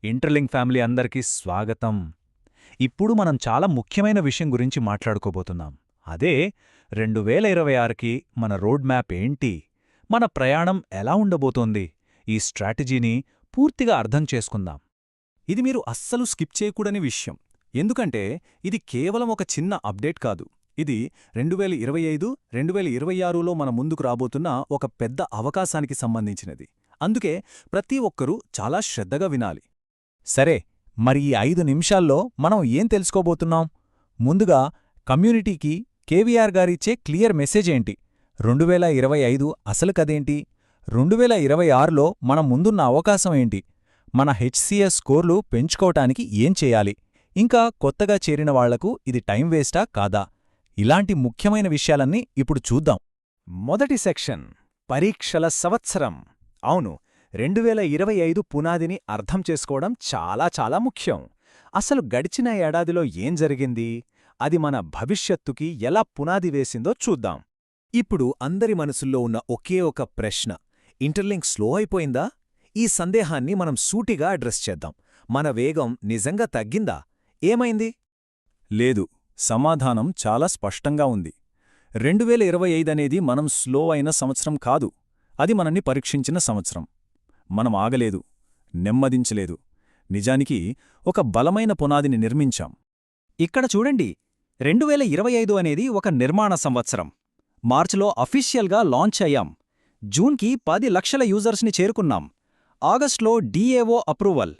Interlink family అందరికీ స్వాగతం. ఇప్పుడు మనం చాలా ముఖ్యమైన విషయం గురించి మాట్లాడుకోబోతున్నాం. అదే 2026కి మన రోడ్ మ్యాప్ ఏంటి, మన ప్రయాణం ఎలా ఉండబోతోంది, ఈ స్ట్రాటజీని పూర్తిగా అర్థం చేసుకుందాం. ఇది మీరు అస్సలు స్కిప్ చేయకూడని విషయం. ఎందుకంటే ఇది కేవలం ఒక చిన్న అప్డేట్ కాదు. ఇది 2025, 2026లో మన ముందుకు రాబోతున్న ఒక పెద్ద అవకాశానికి సంబంధించినది. అందుకే ప్రతి ఒక్కరూ చాలా శ్రద్ధగా వినాలి. సరే, మరి ఈ 5 నిమిషాల్లో మనం ఏం తెలుసుకోబోతున్నాం? ముందుగా కమ్యూనిటీకి కేవీఆర్ గారిచ్చే క్లియర్ మెసేజ్ ఏంటి, 2025 అసలు కదేంటి, 2026లో మన ముందున్న అవకాశం ఏంటి, మన హెచ్సిఎస్ స్కోర్లు పెంచుకోవటానికి ఏం చేయాలి, ఇంకా కొత్తగా చేరిన వాళ్లకు ఇది టైం వేస్టా కాదా, ఇలాంటి ముఖ్యమైన విషయాలన్నీ ఇప్పుడు చూద్దాం. మొదటి సెక్షన్, పరీక్షల సంవత్సరం. అవును, 2025 పునాదిని అర్థం చేసుకోవడం చాలా చాలా ముఖ్యం. అసలు గడిచిన ఏడాదిలో ఏం జరిగింది, అది మన భవిష్యత్తుకి ఎలా పునాది వేసిందో చూద్దాం. ఇప్పుడు అందరి మనసుల్లో ఉన్న ఒకే ఒక ప్రశ్న, ఇంటర్లింక్ స్లో అయిపోయిందా? ఈ సందేహాన్ని మనం సూటిగా అడ్రస్ చేద్దాం. మన వేగం నిజంగా తగ్గిందా? ఏమైంది? లేదు, సమాధానం చాలా స్పష్టంగా ఉంది. 2025 అనేది మనం స్లో అయిన సంవత్సరం కాదు, అది మనల్ని పరీక్షించిన సంవత్సరం. మనం ఆగలేదు, నెమ్మదించలేదు. నిజానికి ఒక బలమైన పునాదిని నిర్మించాం. ఇక్కడ చూడండి, 2025 అనేది ఒక నిర్మాణ సంవత్సరం. మార్చిలో అఫీషియల్గా లాంచ్ అయ్యాం. జూన్కి 10 లక్షల యూజర్స్ని చేరుకున్నాం. ఆగస్ట్లో డిఏఓ అప్రూవల్,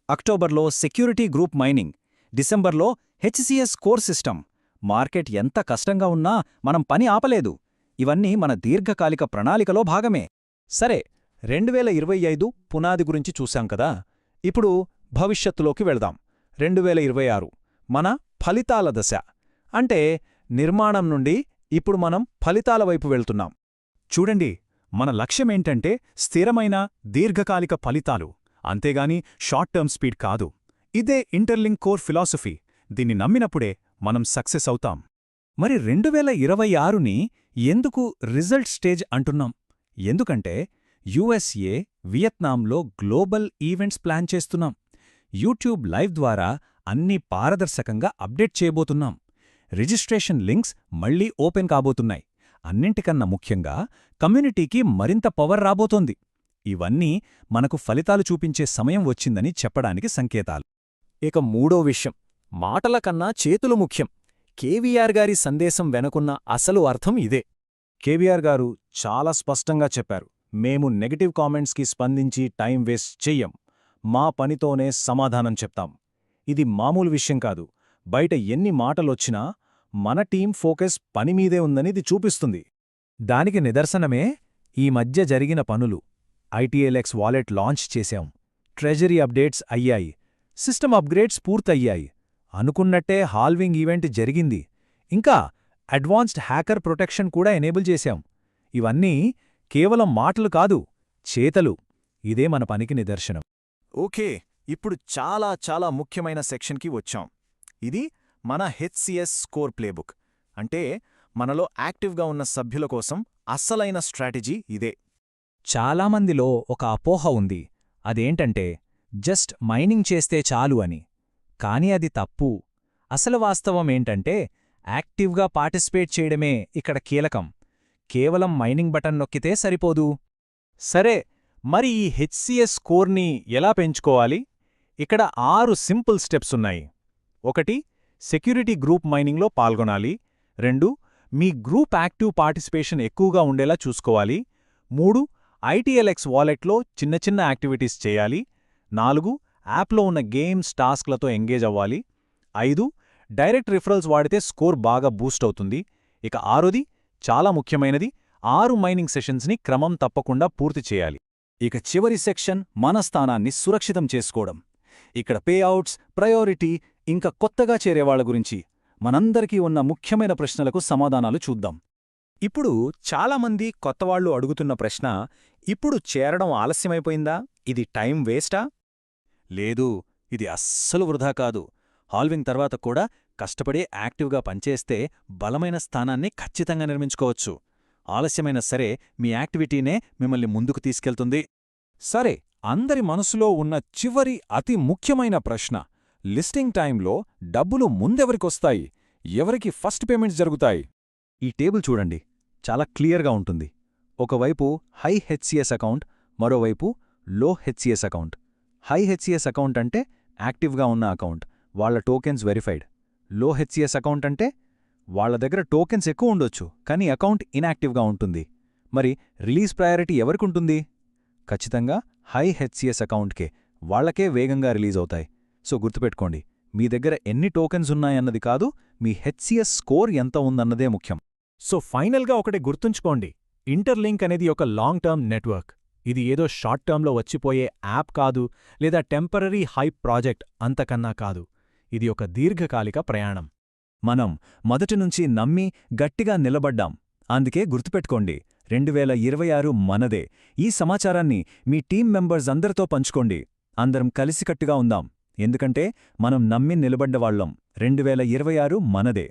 అక్టోబర్లో సెక్యూరిటీ గ్రూప్ మైనింగ్, డిసెంబర్లో హెచ్సిఎస్ కోర్ సిస్టమ్. మార్కెట్ ఎంత కష్టంగా ఉన్నా మనం పని ఆపలేదు. ఇవన్నీ మన దీర్ఘకాలిక ప్రణాళికలో భాగమే. సరే, 2025 పునాది గురించి చూశాం కదా. ఇప్పుడు భవిష్యత్తులోకి వెళదాం. 2026 మన ఫలితాల దశ. అంటే నిర్మాణం నుండి ఇప్పుడు మనం ఫలితాల వైపు వెళ్తున్నాం. చూడండి, మన లక్ష్యమేంటంటే స్థిరమైన దీర్ఘకాలిక ఫలితాలు, అంతేగాని షార్ట్ టర్మ్ స్పీడ్ కాదు. ఇదే ఇంటర్లింక్ కోర్ ఫిలాసఫీ. దీన్ని నమ్మినప్పుడే మనం సక్సెస్ అవుతాం. మరి 2026ని ఎందుకు రిజల్ట్ స్టేజ్ అంటున్నాం? ఎందుకంటే యుఎస్ఏ, వియత్నాంలో గ్లోబల్ ఈవెంట్స్ ప్లాన్ చేస్తున్నాం. యూట్యూబ్ లైవ్ ద్వారా అన్నీ పారదర్శకంగా అప్డేట్ చేయబోతున్నాం. రిజిస్ట్రేషన్ లింక్స్ మళ్లీ ఓపెన్ కాబోతున్నాయి. అన్నింటికన్నా ముఖ్యంగా కమ్యూనిటీకి మరింత పవర్ రాబోతోంది. ఇవన్నీ మనకు ఫలితాలు చూపించే సమయం వచ్చిందని చెప్పడానికి సంకేతాలు. ఇక మూడో విషయం, మాటల కన్నా చేతులు ముఖ్యం. కేవీఆర్ గారి సందేశం వెనుకున్న అసలు అర్థం ఇదే. కేవీఆర్ గారు చాలా స్పష్టంగా చెప్పారు, మేము నెగటివ్ కామెంట్స్కి స్పందించి టైం వేస్ట్ చెయ్యం. మా పనితోనే సమాధానం చెప్తాం. ఇది మామూలు విషయం కాదు. బయట ఎన్ని మాటలొచ్చినా మన టీం ఫోకస్ పనిమీదే ఉందని ఇది చూపిస్తుంది. దానికి నిదర్శనమే ఈ మధ్య జరిగిన పనులు. ఐటీఎల్ఎక్స్ వాలెట్ లాంచ్ చేశాం, ట్రెజరీ అప్డేట్స్ అయ్యాయి, సిస్టమ్ అప్గ్రేడ్స్ పూర్తయ్యాయి, అనుకున్నట్టే హాల్వింగ్ ఈవెంట్ జరిగింది, ఇంకా అడ్వాన్స్డ్ హ్యాకర్ ప్రొటెక్షన్ కూడా ఎనేబుల్ చేశాం. ఇవన్నీ కేవలం మాటలు కాదు, చేతలు. ఇదే మన పనికి నిదర్శనం. ఓకే, ఇప్పుడు చాలా చాలా ముఖ్యమైన సెక్షన్కి వచ్చాం. ఇది మన హెచ్సిఎస్ స్కోర్ ప్లేబుక్. అంటే మనలో యాక్టివ్గా ఉన్న సభ్యుల కోసం అస్సలైన స్ట్రాటజీ ఇదే. చాలామందిలో ఒక అపోహ ఉంది. అదేంటంటే జస్ట్ మైనింగ్ చేస్తే చాలు అని. కాని అది తప్పు. అసలు వాస్తవమేంటంటే యాక్టివ్గా పార్టిసిపేట్ చేయడమే ఇక్కడ కీలకం. కేవలం మైనింగ్ బటన్ నొక్కితే సరిపోదు. సరే, మరి ఈ హెచ్సిఎస్ స్కోర్ని ఎలా పెంచుకోవాలి? ఇక్కడ 6 సింపుల్ స్టెప్స్ ఉన్నాయి. 1. సెక్యూరిటీ గ్రూప్ మైనింగ్లో పాల్గొనాలి. 2. మీ గ్రూప్ యాక్టివ్ పార్టిసిపేషన్ ఎక్కువగా ఉండేలా చూసుకోవాలి. 3. ఐటీఎల్ఎక్స్ వాలెట్లో చిన్న చిన్న యాక్టివిటీస్ చేయాలి. 4. యాప్లో ఉన్న గేమ్స్, టాస్క్లతో ఎంగేజ్ అవ్వాలి. 5. డైరెక్ట్ రిఫరల్స్ వాడితే స్కోర్ బాగా బూస్ట్ అవుతుంది. ఇక 6ది చాలా ముఖ్యమైనది, 6 మైనింగ్ సెషన్స్ని క్రమం తప్పకుండా పూర్తి చేయాలి. ఇక చివరి సెక్షన్, మన స్థానాన్ని సురక్షితం చేసుకోవడం. ఇక్కడ పేఅవుట్స్, ప్రయారిటీ, ఇంకా కొత్తగా చేరేవాళ్ల గురించి మనందరికీ ఉన్న ముఖ్యమైన ప్రశ్నలకు సమాధానాలు చూద్దాం. ఇప్పుడు చాలామంది కొత్తవాళ్లు అడుగుతున్న ప్రశ్న, ఇప్పుడు చేరడం ఆలస్యమైపోయిందా? ఇది టైం వేస్టా? లేదు, ఇది అస్సలు వృధా కాదు. హాల్వింగ్ తర్వాత కూడా కష్టపడి యాక్టివ్గా పనిచేస్తే బలమైన స్థానాన్ని ఖచ్చితంగా నిర్మించుకోవచ్చు. ఆలస్యమైనా సరే మీ యాక్టివిటీనే మిమ్మల్ని ముందుకు తీసుకెళ్తుంది. సరే, అందరి మనసులో ఉన్న చివరి అతి ముఖ్యమైన ప్రశ్న, లిస్టింగ్ టైంలో డబ్బులు ముందెవరికొస్తాయి, ఎవరికి ఫస్ట్ పేమెంట్స్ జరుగుతాయి? ఈ టేబుల్ చూడండి, చాలా క్లియర్గా ఉంటుంది. ఒకవైపు హై హెచ్సిఎస్ అకౌంట్, మరోవైపు లో HCS account. High HCS account అంటే యాక్టివ్గా ఉన్న అకౌంట్, వాళ్ళ టోకెన్స్ వెరిఫైడ్. లో హెచ్సిఎస్ అకౌంట్ అంటే వాళ్ళ దగ్గర టోకెన్స్ ఎక్కువ ఉండొచ్చు, కానీ అకౌంట్ ఇన్యాక్టివ్గా ఉంటుంది. మరి రిలీజ్ ప్రయారిటీ ఎవరికుంటుంది? ఖచ్చితంగా హై హెచ్సిఎస్ అకౌంట్కే, వాళ్లకే వేగంగా రిలీజ్ అవుతాయి. సో గుర్తుపెట్టుకోండి, మీ దగ్గర ఎన్ని టోకెన్స్ ఉన్నాయన్నది కాదు, మీ హెచ్సిఎస్ స్కోర్ ఎంత ఉందన్నదే ముఖ్యం. సో ఫైనల్గా ఒకటి గుర్తుంచుకోండి, ఇంటర్లింక్ అనేది ఒక లాంగ్ టర్మ్ నెట్వర్క్. ఇది ఏదో షార్ట్ టర్మ్లో వచ్చిపోయే యాప్ కాదు, లేదా టెంపరరీ హైప్ ప్రాజెక్ట్, అంతకన్నా కాదు. ఇది ఒక దీర్ఘకాలిక ప్రయాణం. మనం మొదటినుంచి నమ్మి గట్టిగా నిలబడ్డాం. అందుకే గుర్తుపెట్టుకోండి, 2026 మనదే. ఈ సమాచారాన్ని మీ టీం మెంబర్స్ అందరితో పంచుకోండి. అందరం కలిసికట్టుగా ఉందాం. ఎందుకంటే మనం నమ్మి నిలబడ్డవాళ్లం. 2026 మనదే.